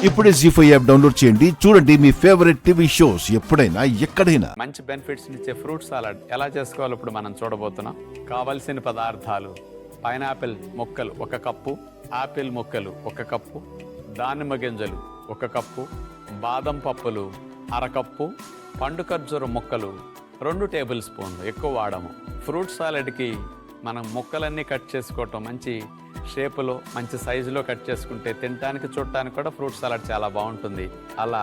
ఇప్పుడే జీ5 app download చేయండి. చూడండి మీ ఫేవరెట్ టీవీ షోస్ ఎప్పుడైనా ఎక్కడైనా. మంచి బెనిఫిట్స్ ఇచ్చే ఫ్రూట్ సాలడ్ ఎలా చేసుకోవాలో ఇప్పుడు మనం చూడబోతున్నాం. కావలసిన పదార్థాలు: పైనాపిల్ ముక్కలు 1 కప్పు, ఆపిల్ ముక్కలు 1 కప్పు, దానిమ్మ గింజలు 1 కప్పు, బాదం పప్పులు 1/2 కప్పు, పండు ఖర్జూరం ముక్కలు 2 టేబుల్ స్పూన్లు. ఎక్కువ వాడము. ఫ్రూట్ సాలడ్కి మనం ముక్కలన్నీ కట్ చేసుకోవటం మంచి షేపులో మంచి సైజులో కట్ చేసుకుంటే తినడానికి చూడటానికి కూడా ఫ్రూట్ సలాడ్ చాలా బాగుంటుంది. అలా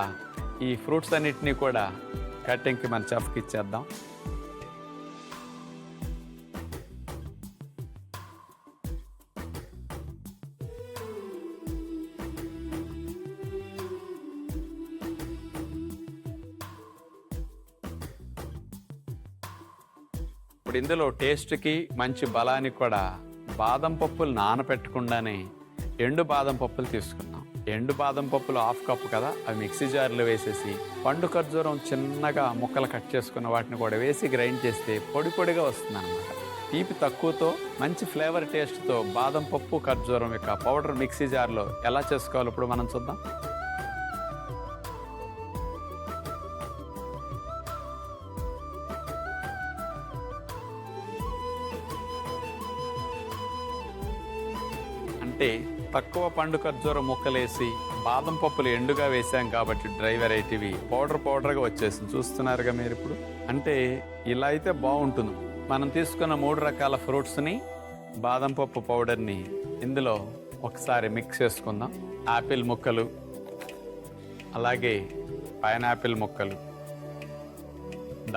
ఈ ఫ్రూట్స్ అన్నిటినీ కూడా కటింగ్కి మన చెఫ్కి ఇచ్చేద్దాం. ఇప్పుడు ఇందులో టేస్ట్కి మంచి బలానికి కూడా బాదం పప్పులు నానపెట్టకుండానే ఎండు బాదం పప్పులు తీసుకున్నాం. ఎండు బాదం పప్పులు 1/2 కప్పు కదా, అవి మిక్సీ జార్లో వేసేసి పండు ఖర్జూరం చిన్నగా ముక్కలు కట్ చేసుకున్న వాటిని కూడా వేసి గ్రైండ్ చేస్తే పొడి పొడిగా వస్తుంది అనమాట. తీపి తక్కువతో మంచి ఫ్లేవర్ టేస్ట్తో బాదం పప్పు ఖర్జూరం యొక్క పౌడర్ మిక్సీ జార్లో ఎలా చేసుకోవాలో ఇప్పుడు మనం చూద్దాం. అంటే తక్కువ పండు ఖర్జూరం ముక్కలేసి బాదం పప్పులు ఎండుగా వేసాం కాబట్టి డ్రై వెరైటీవి పౌడర్గా వచ్చేసింది. చూస్తున్నారుగా మీరు ఇప్పుడు. అంటే ఇలా అయితే బాగుంటుంది. మనం తీసుకున్న 3 రకాల ఫ్రూట్స్ని బాదం పప్పు పౌడర్ని ఇందులో ఒకసారి మిక్స్ చేసుకుందాం. ఆపిల్ ముక్కలు, అలాగే పైనాపిల్ ముక్కలు,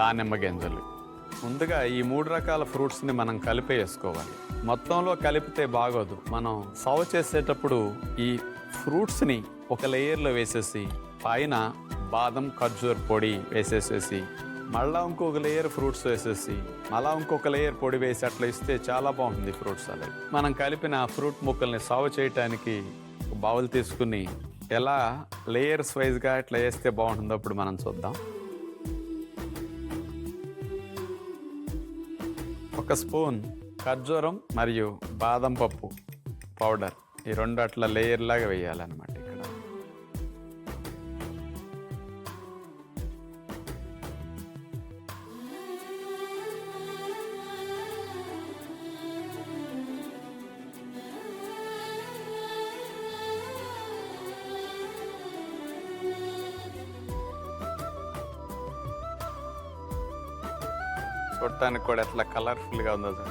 దానిమ్మ గింజలు. ముందుగా ఈ 3 రకాల ఫ్రూట్స్ని మనం కలిపేసుకోవాలి. మొత్తంలో కలిపితే బాగోదు. మనం సర్వ్ చేసేటప్పుడు ఈ ఫ్రూట్స్ని ఒక లేయర్లో వేసేసి పైన బాదం ఖర్జూర్ పొడి వేసేసేసి మళ్ళీ ఇంకొక లేయర్ ఫ్రూట్స్ వేసేసి మళ్ళీ ఇంకొక లేయర్ పొడి వేసి అట్లా ఇస్తే చాలా బాగుంటుంది ఫ్రూట్స్ సాలడ్. మనం కలిపిన ఫ్రూట్ ముక్కల్ని సర్వ్ చేయడానికి ఒక బౌల్ తీసుకుని ఎలా లేయర్స్ వైజ్గా ఇట్లా వేస్తే బాగుంటుందో ఇప్పుడు మనం చూద్దాం. 1 స్పూన్ ఖర్జూరం మరియు బాదం పప్పు పౌడర్, ఈ 2 అట్లా లేయర్ లాగా వేయాలన్నమాట. ఇక్కడ చూడటానికి కూడా ఎట్లా కలర్ఫుల్గా ఉందో.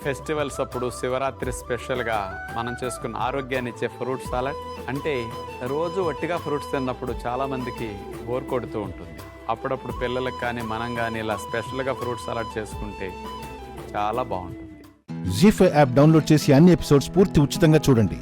ఫెస్టివల్స్ అప్పుడు శివరాత్రి స్పెషల్గా మనం చేసుకున్న ఆరోగ్యాన్ని ఇచ్చే ఫ్రూట్ సాలడ్. అంటే రోజు వట్టిగా ఫ్రూట్స్ తిన్నప్పుడు చాలామందికి బోర్ కొడుతూ ఉంటుంది. అప్పుడప్పుడు పిల్లలకు కానీ మనం కానీ ఇలా స్పెషల్గా ఫ్రూట్ సాలడ్ చేసుకుంటే చాలా బాగుంటుంది. జీ5 యాప్ డౌన్లోడ్ చేసి అన్ని ఎపిసోడ్స్ పూర్తి ఉచితంగా చూడండి.